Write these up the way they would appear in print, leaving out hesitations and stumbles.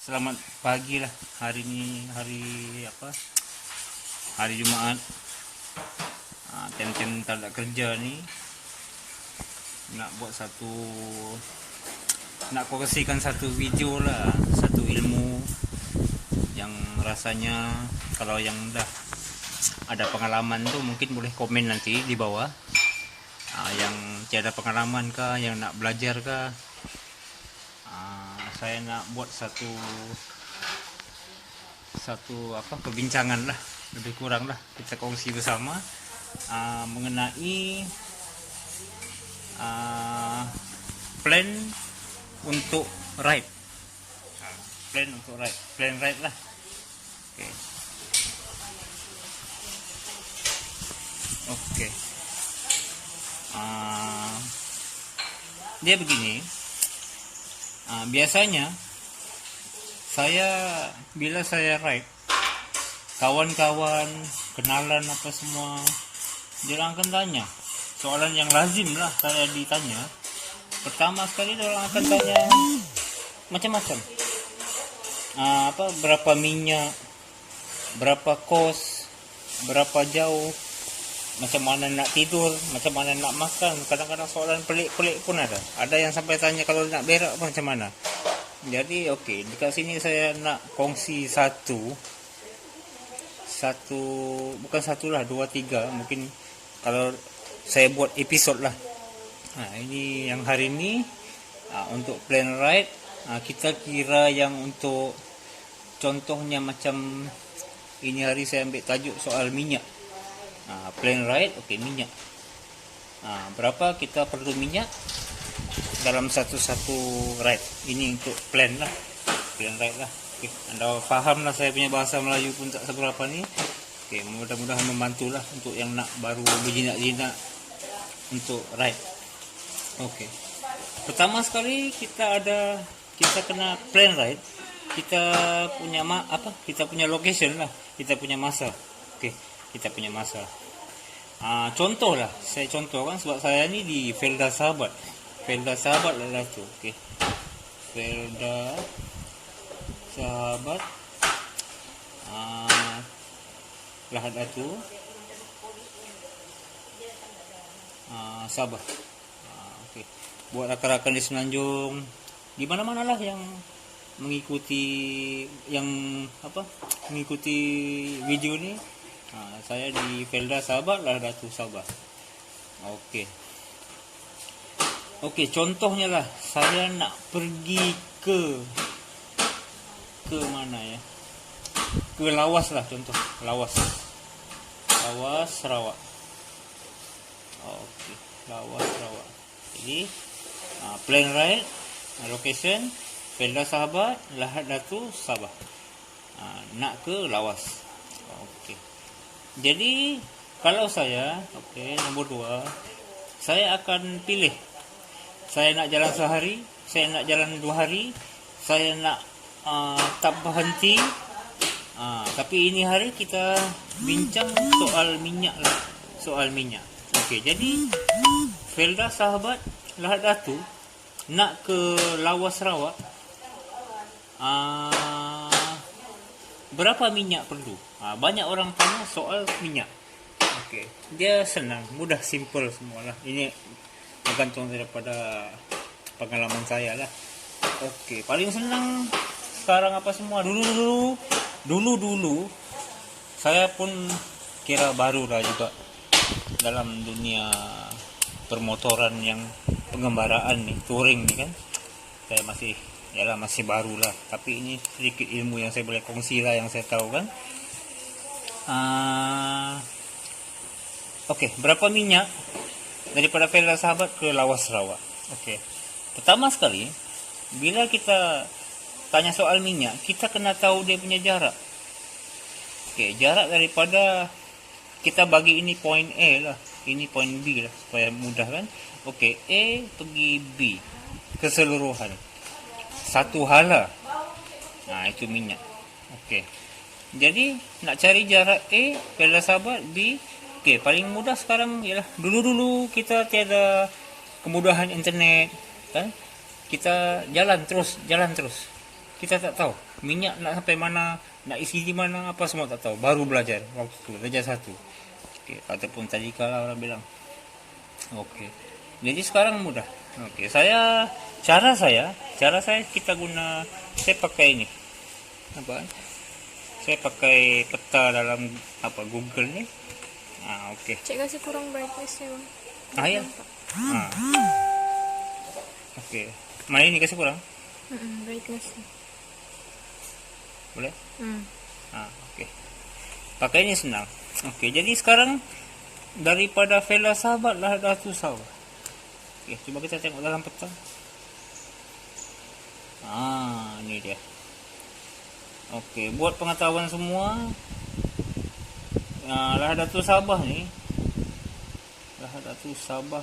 Selamat pagi lah. Hari ini hari apa? Hari Jumaat. Tem-tem tak ada kerja ni. Nak buat nak kongsikan satu video lah, satu ilmu yang rasanya kalau yang dah ada pengalaman tu mungkin boleh komen nanti di bawah. Yang tiada pengalaman kah, yang nak belajar kah, saya nak buat satu perbincangan lah, lebih kurang lah kita kongsi bersama mengenai plan untuk ride, plan ride lah. Oke. Dia begini. Biasanya bila saya ride, kawan-kawan, kenalan apa semua, dia akan tanya soalan yang lazim lah saya ditanya. Pertama sekali dia orang akan tanya macam-macam. Berapa minyak, berapa kos, berapa jauh, macam mana nak tidur, macam mana nak makan. Kadang-kadang soalan pelik-pelik pun ada. Ada yang sampai tanya kalau nak berak macam mana. Jadi dekat sini saya nak kongsi bukan satu lah, 2, 3. Mungkin kalau saya buat episod lah. Ini yang hari ini untuk plan ride. Kita kira yang untuk contohnya macam ini hari saya ambil tajuk soal minyak. Plan ride, minyak. Berapa kita perlu minyak dalam satu ride? Ini untuk plan ride lah. Anda faham lah saya punya bahasa Melayu pun tak seberapa ni. Mudah-mudahan membantulah untuk yang nak baru berjinak-jinak untuk ride. Pertama sekali kita kena plan ride. Kita punya location lah, kita punya masa. Kita punya masa. Contoh lah, saya contohkan sebab saya ni di Felda Sahabat. Felda Sahabat lah tu. Felda Sahabat. Lahat tu. Sabah. Buat rakan-rakan di Semenanjung, di mana-mana lah yang mengikuti video ni. Saya di Felda Sahabat lah, Datu Sabah. Contohnya lah, saya nak pergi ke mana ya? Ke Lawas lah, contoh. Lawas Sarawak. Lawas Sarawak. Jadi plan ride, location Felda Sahabat, Lahad Datu Sabah. Nak ke Lawas. Jadi kalau saya, nombor 2, saya akan pilih. Saya nak jalan sehari, saya nak jalan 2 hari, saya nak tak berhenti. Tapi ini hari kita bincang soal minyak lah. Jadi Felda Sahabat, Lahad Datu, nak ke Lawas Sarawak, berapa minyak perlu? Banyak orang tanya soal minyak. Dia senang, mudah, simple semualah. Ini bergantung daripada pengalaman saya lah. Paling senang sekarang apa semua. Dulu saya pun kira baru lah juga dalam dunia permotoran yang pengembaraan ni, touring ni kan. Saya masih baru lah, tapi ini sedikit ilmu yang saya boleh kongsi lah, yang saya tahu kan. Berapa minyak daripada Felda Sahabat ke Lawas Sarawak? Pertama sekali, bila kita tanya soal minyak, kita kena tahu dia punya jarak. Jarak daripada, kita bagi ini point A lah, ini point B lah supaya mudah kan. A pergi B keseluruhan, satu hala. Itu minyak. Jadi nak cari jarak A Felda Sahabat, B. Paling mudah sekarang ialah, dulu kita tiada kemudahan internet kan. Kita jalan terus. kita tak tahu minyak nak sampai mana, nak isi di mana, apa semua tak tahu. Baru belajar waktu itu darjah 1. Okey, ataupun tadi kala orang bilang. Okey. Jadi sekarang mudah. Okey, cara saya kita guna, saya pakai ini. Apa? Saya pakai peta dalam apa Google ni. Okey. Cik kasih kurang brightness-nya bang. Ya. Okey. Mana ini kasih kurang? Brightness. Boleh? Hmm. Okey. Pakainya senang. Okey, jadi sekarang daripada Vela Sahabat Lahadatul Sawah. Okey, cuba kita tengok dalam peta. Ni dia. Okey, buat pengetahuan semua, Lahadatul Sabah ni, Lahadatul Sabah,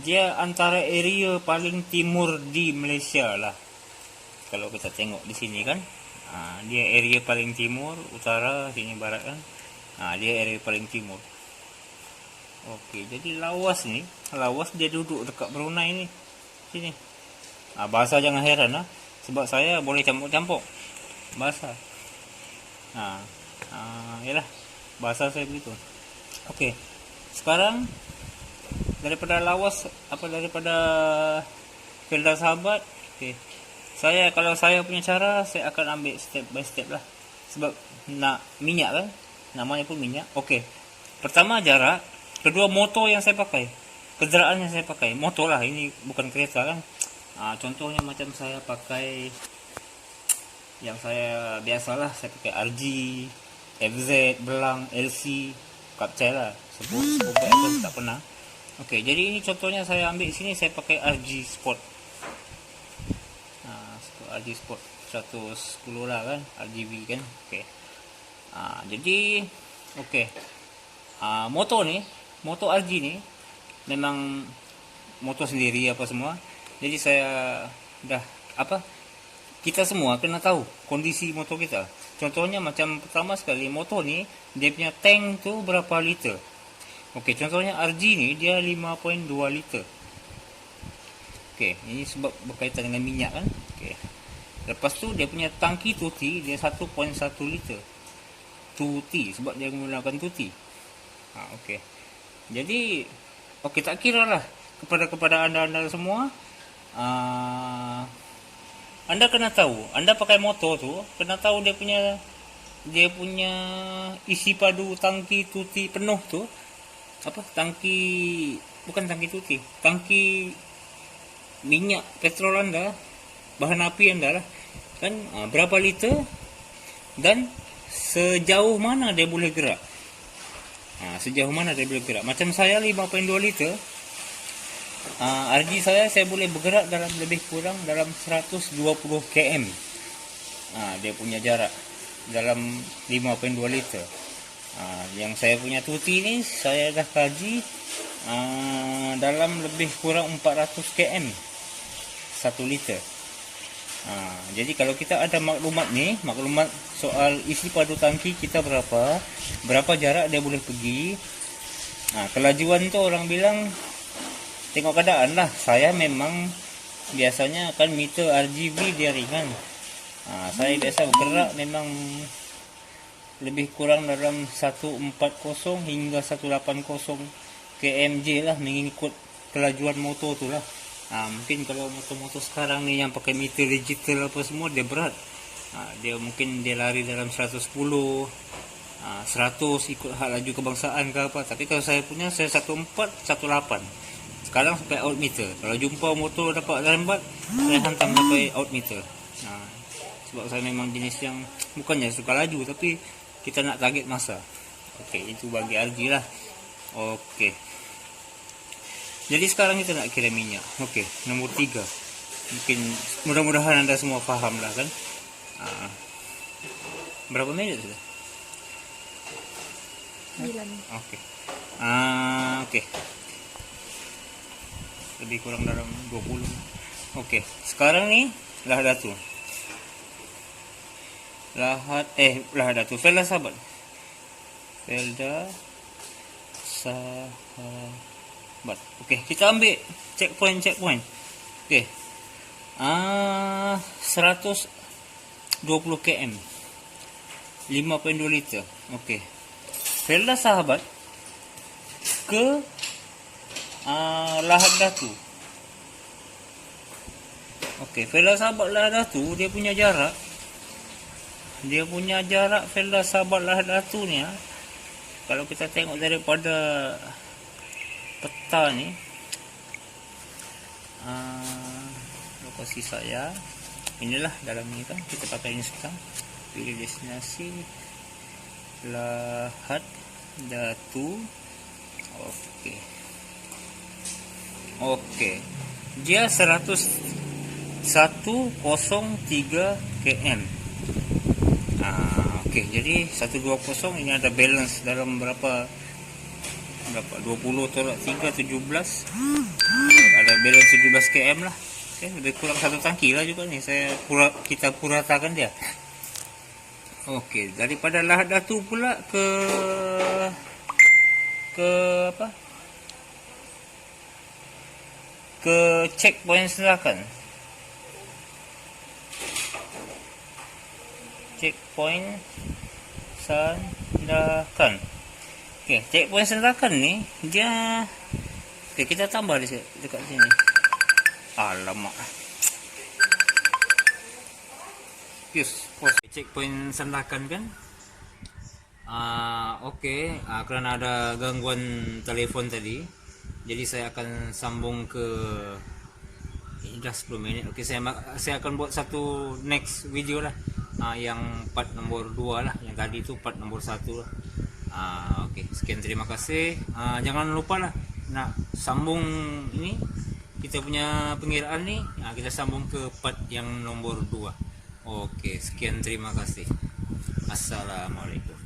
dia antara area paling timur di Malaysia lah. Kalau kita tengok di sini kan, dia area paling timur, utara, sini barat kan. Dia area paling timur. Okey, jadi lawas dia duduk dekat Brunei ni. Sini. Bahasa jangan heran lah, sebab saya boleh campur-campur bahasa. Yalah, bahasa saya begitu. Okey. Sekarang daripada lawas, daripada Vela Sahabat, okey. Kalau saya punya cara, saya akan ambil step by step lah. Sebab nak minyak kan, namanya pun minyak. Okey. Pertama jarak, kedua motor yang saya pakai. Kenderaan yang saya pakai, motor lah, ini bukan kereta kan. Contohnya macam saya pakai yang saya biasalah, saya pakai RG, FZ, Belang, LC, Kapcai lah. Sebut apa tak pernah. Okey, jadi ini contohnya saya ambil sini, saya pakai RG Sport. RG Sport 110 lah kan, RGB kan. Okey. Jadi okey. Motor RG ni memang motor sendiri apa semua. Jadi saya dah kita semua kena tahu kondisi motor kita. Contohnya macam pertama sekali, motor ni dia punya tank tu berapa liter. Okey, contohnya RG ni dia 5.2 liter. Okey, ini sebab berkaitan dengan minyak kan. Okey. Lepas tu dia punya tangki tuti dia 1.1 liter. Tuti sebab dia menggunakan tuti. Okey. Jadi okey, tak kira lah kepada anda semua, anda kena tahu, anda pakai motor tu kena tahu dia punya isi padu tangki tuti penuh tu, bukan tangki tuti, tangki minyak petrol anda, bahan api anda lah kan, berapa liter dan sejauh mana dia boleh gerak. Macam saya 5.2 liter, RG saya boleh bergerak dalam lebih kurang dalam 120 km. Dia punya jarak dalam 5.2 liter. Yang saya punya tuti ni saya dah kaji dalam lebih kurang 400 km 1 liter. Jadi kalau kita ada maklumat soal isi padu tangki kita berapa jarak dia boleh pergi. Kelajuan tu orang bilang tengok keadaan lah. Saya memang biasanya akan meter RGB dia ringan. Saya biasa bergerak memang lebih kurang dalam 140 hingga 180 kmj lah, mengikut kelajuan motor tu lah. Mungkin kalau motor-motor sekarang ni yang pakai meter digital apa semua, dia berat. Dia lari dalam 110, 100 ikut hak laju kebangsaan ke apa. Tapi kalau saya punya, saya 14, 18. Sekarang sampai out meter. Kalau jumpa motor dapat lambat, saya hantam sampai out meter. Sebab saya memang jenis yang bukannya suka laju, tapi kita nak target masa. Okey, itu bagi RG lah. Okey. Jadi sekarang kita nak kira minyak. Okey, nombor 3. Mungkin mudah-mudahan anda semua faham lah kan. Berapa minit sudah? 9. Okey. Okey. Lebih kurang dalam 20. Okey, sekarang ni Lahadatul Vela Sahabat. Vela Sahabat. Okey, kita ambil checkpoint. Okey. 120 km, 5.2 liter. Okey. Felda sahabat ke Lahad Datu. Okey, Felda sahabat Lahad Datu, dia punya jarak Felda sahabat Lahad Datu ni, kalau kita tengok daripada peta ni, lokasi saya inilah dalam ni kan, kita pakai ini sekarang, pilih destinasi Lahad Datu. Okey, dia 103 km. Okey, jadi 120 ini ada balance dalam berapa 20 tolak 3 17, ada balance 17 km lah. Okey, lebih kurang satu tangki lah juga ni, kita puratakan dia. Okey, daripada Lahad Datu pula ke apa, ke checkpoint Sandakan. Checkpoint Sandakan. Okey, checkpoint Sandakan ni dia, okey, kita tambah dekat sini. Alamak. Yes, checkpoint Sandakan kan. Okey, kerana ada gangguan telefon tadi, jadi saya akan sambung ke ini dah 10 minit. Okey, saya akan buat satu next video lah, yang part nombor 2 lah. Yang tadi tu part nombor 1 lah. Okey, sekian, terima kasih. Jangan lupa lah nak sambung ini, kita punya pengiraan ni, kita sambung ke part yang nombor 2. Okey, sekian, terima kasih. Assalamualaikum.